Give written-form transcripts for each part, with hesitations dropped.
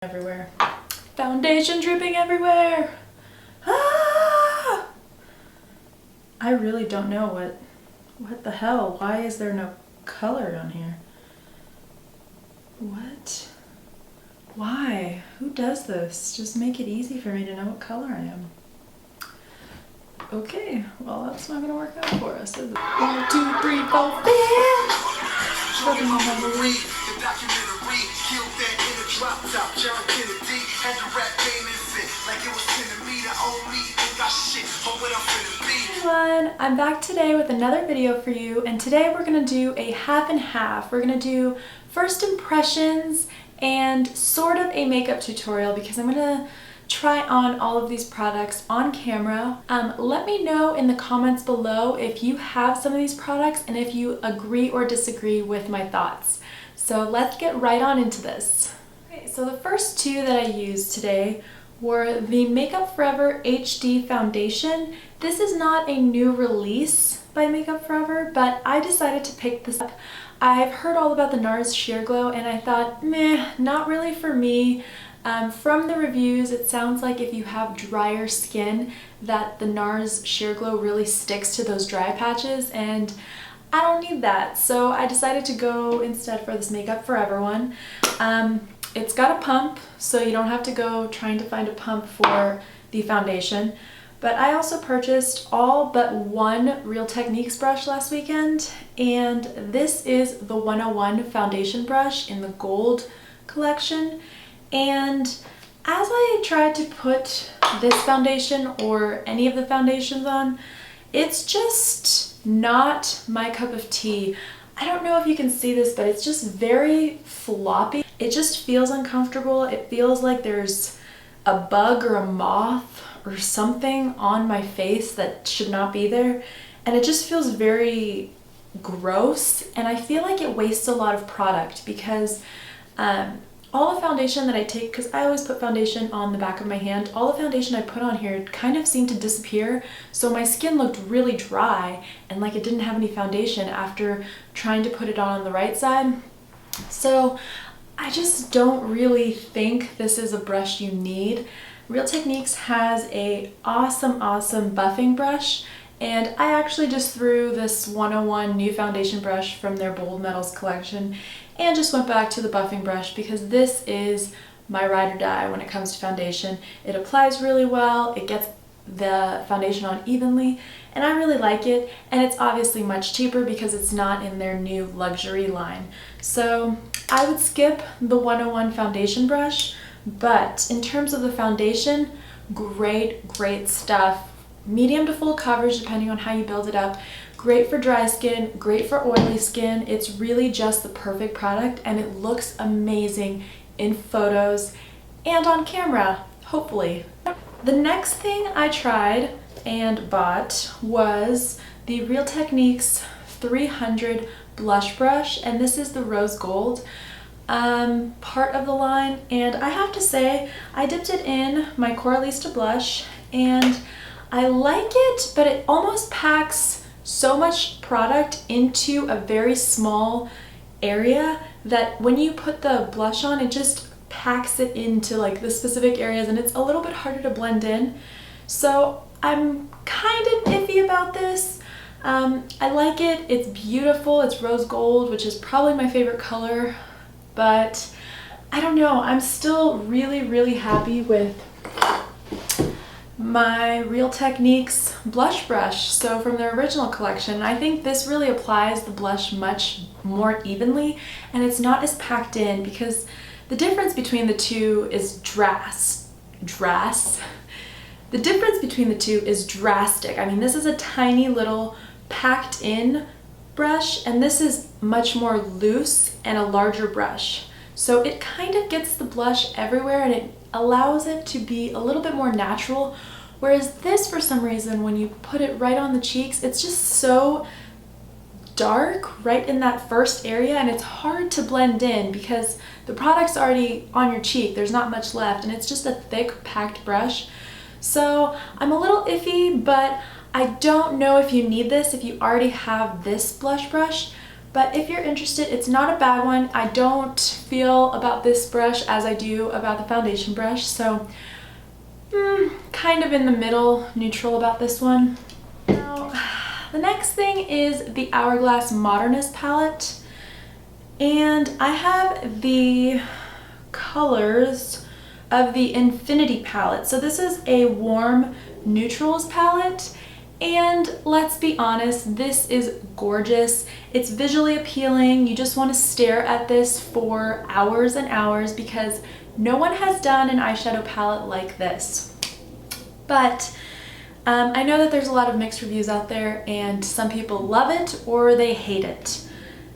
Everywhere. Foundation dripping everywhere. Ah! I really don't know what the hell. Why is there no color on here? What? Why? Who does this? Just make it easy for me to know what color I am. Okay, well that's not gonna work out for us, is it? 1, 2, 3, 4, 5. I'm back today with another video for you, and today we're gonna do a half and half. We're gonna do first impressions and sort of a makeup tutorial because I'm gonna try on all of these products on camera. Let me know in the comments below if you have some of these products and if you agree or disagree with my thoughts. So let's get right on into this. Okay, so the first two that I used today were the Makeup Forever HD Foundation. This is not a new release by Makeup Forever, but I decided to pick this up. I've heard all about the NARS Sheer Glow and I thought, meh, not really for me. From the reviews, it sounds like if you have drier skin that the NARS Sheer Glow really sticks to those dry patches, and I don't need that. So I decided to go instead for this Makeup Forever one. It's got a pump, so you don't have to go trying to find a pump for the foundation. But I also purchased all but one Real Techniques brush last weekend, and this is the 101 foundation brush in the gold collection. And as I tried to put this foundation or any of the foundations on, it's just not my cup of tea. I don't know if you can see this, but it's just very floppy. It just feels uncomfortable. It feels like there's a bug or a moth or something on my face that should not be there. And it just feels very gross. And I feel like it wastes a lot of product because all the foundation that I take, because I always put foundation on the back of my hand, all the foundation I put on here kind of seemed to disappear. So my skin looked really dry and like it didn't have any foundation after trying to put it on the right side. So I just don't really think this is a brush you need. Real Techniques has a awesome buffing brush, and I actually just threw this 101 new foundation brush from their Bold Metals collection and just went back to the buffing brush because this is my ride or die when it comes to foundation. It applies really well, it gets the foundation on evenly, and I really like it, and it's obviously much cheaper because it's not in their new luxury line. So I would skip the 101 foundation brush, but in terms of the foundation, great stuff. Medium to full coverage depending on how you build it up. Great for dry skin, great for oily skin. It's really just the perfect product, and it looks amazing in photos and on camera, hopefully. The next thing I tried and bought was the Real Techniques 300 blush brush, and this is the rose gold part of the line. And I have to say, I dipped it in my Coralista blush and I like it, but it almost packs so much product into a very small area that when you put the blush on, it just packs it into like the specific areas, and it's a little bit harder to blend in. So I'm kind of iffy about this. I like it, it's beautiful, it's rose gold, which is probably my favorite color, but I don't know, I'm still really happy with my Real Techniques blush brush, so from their original collection. I think this really applies the blush much more evenly, and it's not as packed in because the difference between the two is The difference between the two is drastic. I mean, this is a tiny little packed in brush, and this is much more loose and a larger brush. So it kind of gets the blush everywhere, and it allows it to be a little bit more natural, whereas this, for some reason, when you put it right on the cheeks, it's just so dark right in that first area, and it's hard to blend in because the product's already on your cheek, there's not much left, and it's just a thick packed brush. So I'm a little iffy, but I don't know if you need this if you already have this blush brush. But if you're interested, it's not a bad one. I don't feel about this brush as I do about the foundation brush, so kind of in the middle, neutral about this one. Now, the next thing is the Hourglass Modernist palette, and I have the colors of the Infinity palette. So this is a warm neutrals palette, and let's be honest, this is gorgeous. It's visually appealing. You just want to stare at this for hours and hours because no one has done an eyeshadow palette like this. But I know that there's a lot of mixed reviews out there, and some people love it or they hate it.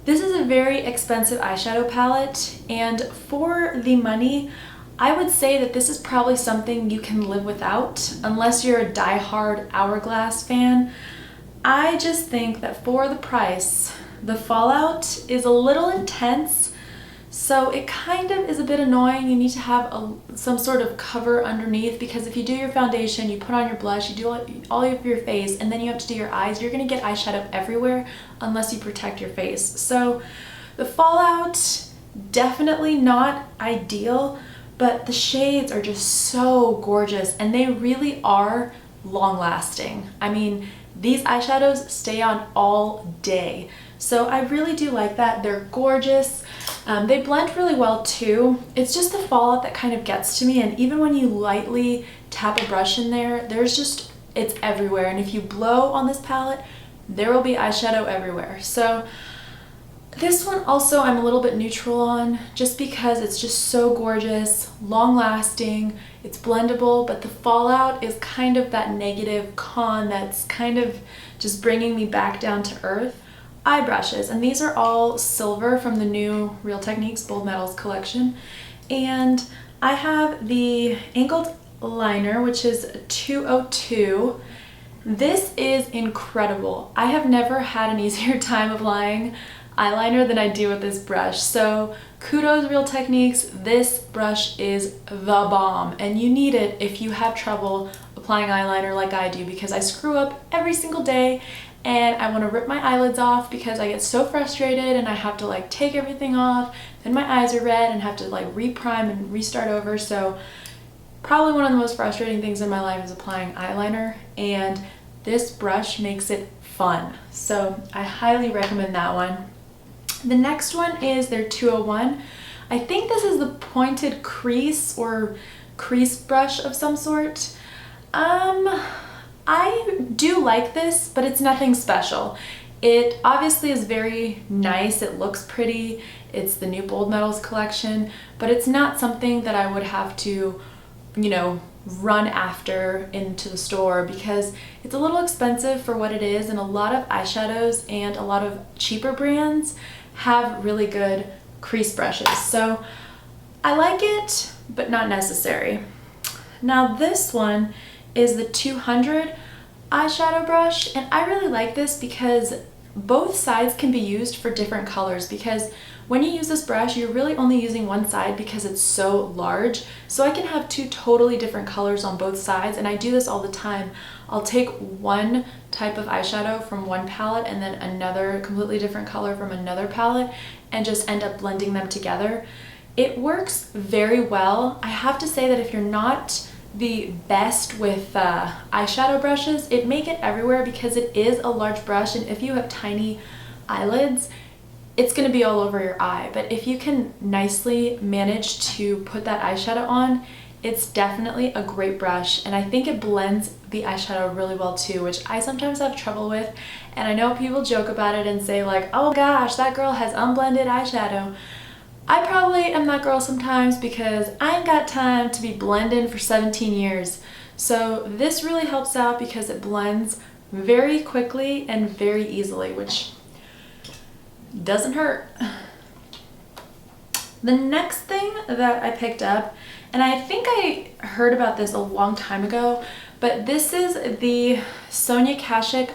This is a very expensive eyeshadow palette, and for the money, I would say that this is probably something you can live without unless you're a die-hard Hourglass fan. I just think that for the price, the fallout is a little intense, so it kind of is a bit annoying. You need to have some sort of cover underneath, because if you do your foundation, you put on your blush, you do all of your face, and then you have to do your eyes, you're going to get eyeshadow everywhere unless you protect your face. So the fallout, definitely not ideal, but the shades are just so gorgeous, and they really are long lasting. I mean, these eyeshadows stay on all day. So I really do like that. They're gorgeous. They blend really well too. It's just the fallout that kind of gets to me, and even when you lightly tap a brush in there, it's everywhere. And if you blow on this palette, there will be eyeshadow everywhere. So this one also I'm a little bit neutral on, just because it's just so gorgeous, long lasting, it's blendable, but the fallout is kind of that negative con that's kind of just bringing me back down to earth. Eye brushes, and these are all silver from the new Real Techniques Bold Metals collection. And I have the angled liner, which is 202. This is incredible. I have never had an easier time applying eyeliner than I do with this brush. So kudos Real Techniques, this brush is the bomb, and you need it if you have trouble applying eyeliner like I do, because I screw up every single day and I want to rip my eyelids off because I get so frustrated and I have to like take everything off, then my eyes are red and have to like reprime and restart over. So probably one of the most frustrating things in my life is applying eyeliner, and this brush makes it fun. So I highly recommend that one. The next one is their 201. I think this is the pointed crease or crease brush of some sort. I do like this, but it's nothing special. It obviously is very nice, it looks pretty, it's the new Bold Metals collection, but it's not something that I would have to, you know, run after into the store, because it's a little expensive for what it is, and a lot of eyeshadows and a lot of cheaper brands have really good crease brushes. So I like it, but not necessary. Now this one is the 200 eyeshadow brush, and I really like this because both sides can be used for different colors, because when you use this brush, you're really only using one side because it's so large. So I can have two totally different colors on both sides, and I do this all the time. I'll take one type of eyeshadow from one palette and then another completely different color from another palette, and just end up blending them together. It works very well. I have to say that if you're not the best with eyeshadow brushes, it may get everywhere because it is a large brush, and if you have tiny eyelids, it's going to be all over your eye. But if you can nicely manage to put that eyeshadow on, it's definitely a great brush, and I think it blends the eyeshadow really well too, which I sometimes have trouble with. And I know people joke about it and say like, oh gosh, that girl has unblended eyeshadow. I probably am that girl sometimes because I ain't got time to be blending for 17 years. So this really helps out because it blends very quickly and very easily, which doesn't hurt. The next thing that I picked up, and I think I heard about this a long time ago, but this is the Sonia Kashuk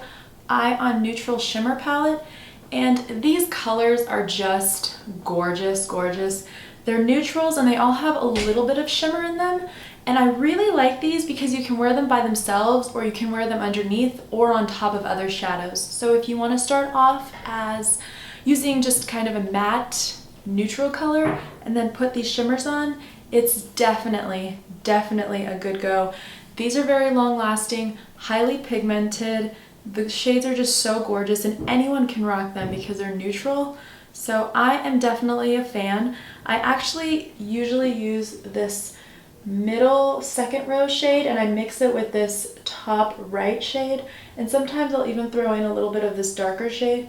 Eye on Neutral Shimmer Palette. And these colors are just gorgeous, gorgeous. They're neutrals and they all have a little bit of shimmer in them. And I really like these because you can wear them by themselves, or you can wear them underneath or on top of other shadows. So if you want to start off as using just kind of a matte neutral color and then put these shimmers on, it's definitely a good go. These are very long lasting, highly pigmented. The shades are just so gorgeous and anyone can rock them because they're neutral. So I am definitely a fan. I actually usually use this middle second row shade and I mix it with this top right shade, and sometimes I'll even throw in a little bit of this darker shade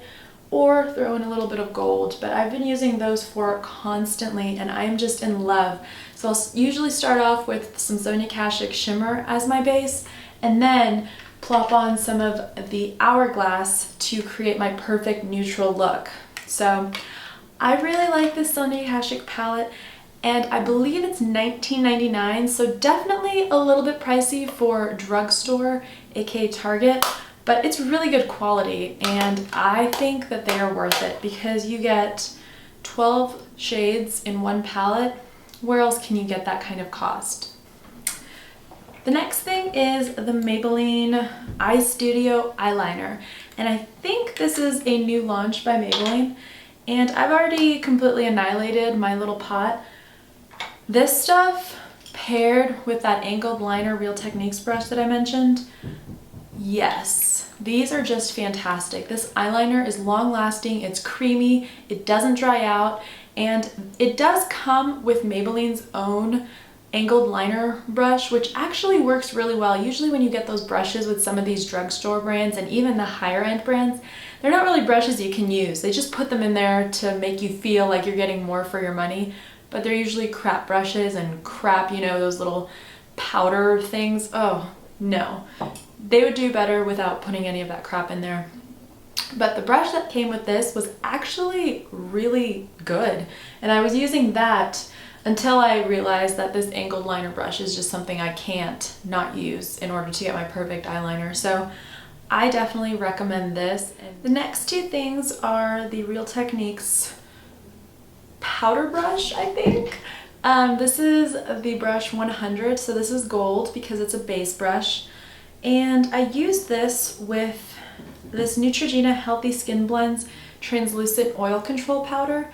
or throw in a little bit of gold, but I've been using those four constantly and I'm just in love. So I'll usually start off with some Sonia Kashuk shimmer as my base and then plop on some of the Hourglass to create my perfect neutral look. So I really like this Sonia Kashuk palette, and I believe it's $19.99, so definitely a little bit pricey for drugstore, aka Target, but it's really good quality and I think that they are worth it because you get 12 shades in one palette. Where else can you get that kind of cost? The next thing is the Maybelline Eye Studio eyeliner, and I think this is a new launch by Maybelline, and I've already completely annihilated my little pot. This stuff paired with that angled liner Real Techniques brush that I mentioned, yes, these are just fantastic. This eyeliner is long lasting, it's creamy, it doesn't dry out, and it does come with Maybelline's own angled liner brush, which actually works really well. Usually when you get those brushes with some of these drugstore brands and even the higher end brands, they're not really brushes you can use. They just put them in there to make you feel like you're getting more for your money, but they're usually crap brushes and crap, you know, those little powder things. Oh no, they would do better without putting any of that crap in there. But the brush that came with this was actually really good, and I was using that until I realized that this angled liner brush is just something I can't not use in order to get my perfect eyeliner. So I definitely recommend this. And the next two things are the Real Techniques powder brush, I think. This is the brush 100, so this is gold because it's a base brush. And I used this with this Neutrogena Healthy Skin Blends Translucent Oil Control Powder.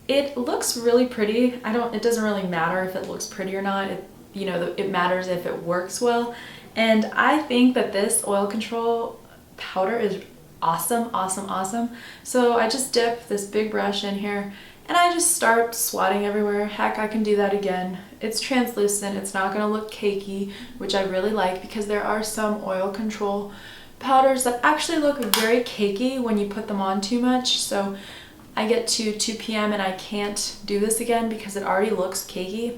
It looks really pretty. It doesn't really matter if it looks pretty or not. It matters if it works well. And I think that this oil control powder is awesome, awesome, awesome. So I just dip this big brush in here and I just start swatting everywhere. Heck, I can do that again. It's translucent, it's not gonna look cakey, which I really like because there are some oil control powders that actually look very cakey when you put them on too much. So I get to 2 p.m. and I can't do this again because it already looks cakey.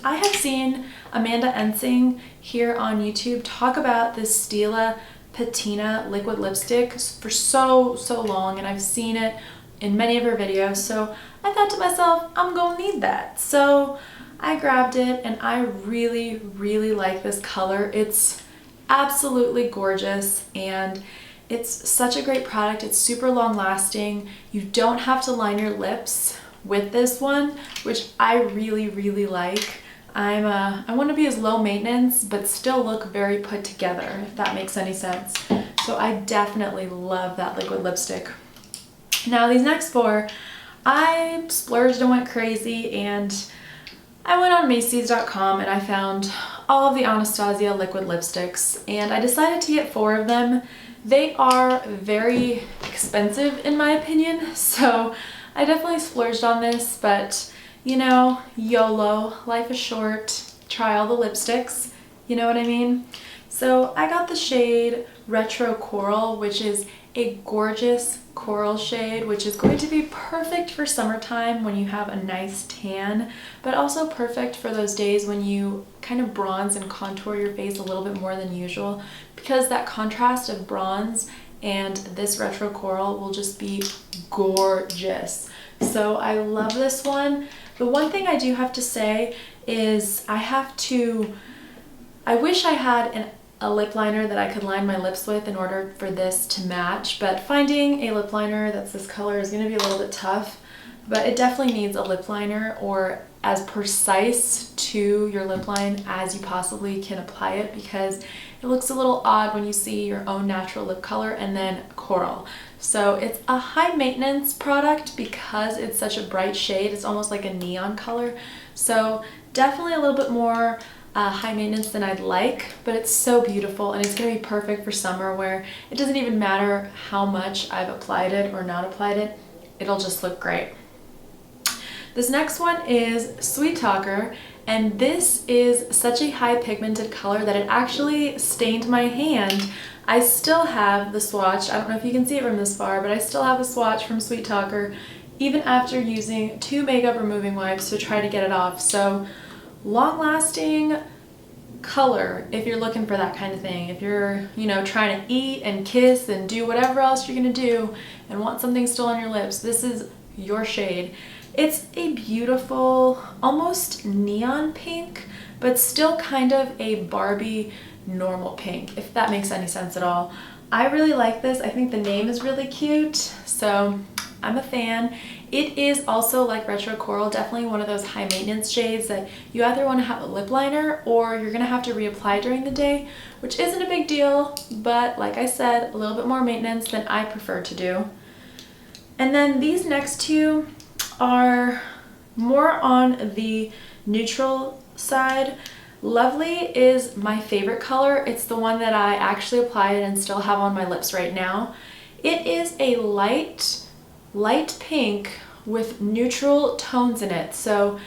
I have seen Amanda Ensing here on YouTube talk about this Stila Patina liquid lipstick for so long, and I've seen it in many of her videos, so I thought to myself, I'm gonna need that. So I grabbed it and I really like this color. It's absolutely gorgeous and it's such a great product. It's super long lasting. You don't have to line your lips with this one, which I really like. I want to be as low maintenance but still look very put together, if that makes any sense. So I definitely love that liquid lipstick. Now these next four, I splurged and went crazy and I went on Macy's.com and I found all of the Anastasia liquid lipsticks and I decided to get 4 of them. They are very expensive in my opinion, so I definitely splurged on this, but you know, YOLO, life is short, try all the lipsticks, you know what I mean? So I got the shade Retro Coral, which is a gorgeous coral shade, which is going to be perfect for summertime when you have a nice tan, but also perfect for those days when you kind of bronze and contour your face a little bit more than usual, because that contrast of bronze and this retro coral will just be gorgeous. So I love this one. The one thing I do have to say is I wish I had a lip liner that I could line my lips with in order for this to match, but finding a lip liner that's this color is going to be a little bit tough, but it definitely needs a lip liner or as precise to your lip line as you possibly can apply it, because it looks a little odd when you see your own natural lip color and then coral. So it's a high maintenance product because it's such a bright shade. It's almost like a neon color. So definitely a little bit more high maintenance than I'd like, but it's so beautiful and it's gonna be perfect for summer where it doesn't even matter how much I've applied it or not applied it, it'll just look great. This next one is Sweet Talker, and this is such a high pigmented color that it actually stained my hand. I still have the swatch. I don't know if you can see it from this far, but I still have the swatch from Sweet Talker even after using 2 makeup removing wipes to try to get it off. So long-lasting color if you're looking for that kind of thing. If you're, you know, trying to eat and kiss and do whatever else you're gonna do and want something still on your lips, this is your shade. It's a beautiful, almost neon pink, but still kind of a Barbie normal pink, if that makes any sense at all. I really like this. I think the name is really cute, so I'm a fan. It is also, like Retro Coral, definitely one of those high maintenance shades that you either want to have a lip liner or you're gonna have to reapply during the day, which isn't a big deal, but like I said, a little bit more maintenance than I prefer to do. And then these next two are more on the neutral side. Lovely is my favorite color. It's the one that I actually applied and still have on my lips right now. It is a light pink with neutral tones in it. So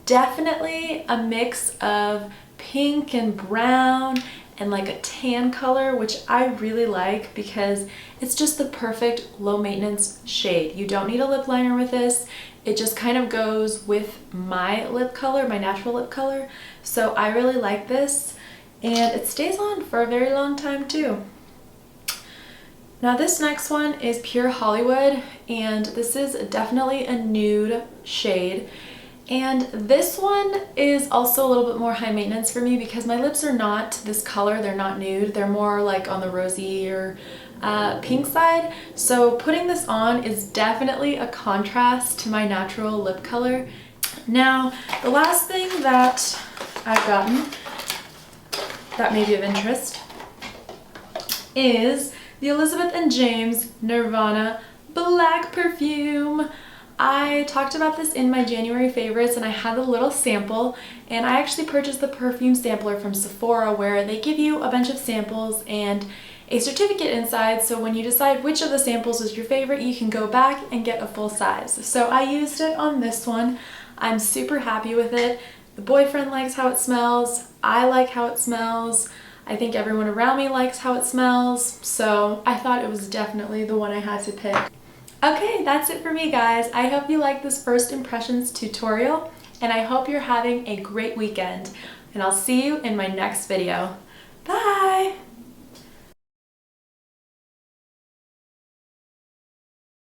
definitely a mix of pink and brown and like a tan color, which I really like because it's just the perfect low maintenance shade. You don't need a lip liner with this. It just kind of goes with my lip color, my natural lip color. So I really like this, and it stays on for a very long time too. Now this next one is Pure Hollywood, and this is definitely a nude shade. And this one is also a little bit more high maintenance for me because my lips are not this color, they're not nude, they're more like on the rosy or pink side. So putting this on is definitely a contrast to my natural lip color. Now, the last thing that I've gotten that may be of interest is the Elizabeth and James Nirvana Black Perfume. I talked about this in my January favorites and I had a little sample, and I actually purchased the perfume sampler from Sephora where they give you a bunch of samples and a certificate inside, so when you decide which of the samples is your favorite, you can go back and get a full size. So I used it on this one. I'm super happy with it. The boyfriend likes how it smells. I like how it smells. I think everyone around me likes how it smells. So I thought it was definitely the one I had to pick. Okay, that's it for me, guys. I hope you liked this first impressions tutorial, and I hope you're having a great weekend. And I'll see you in my next video. Bye!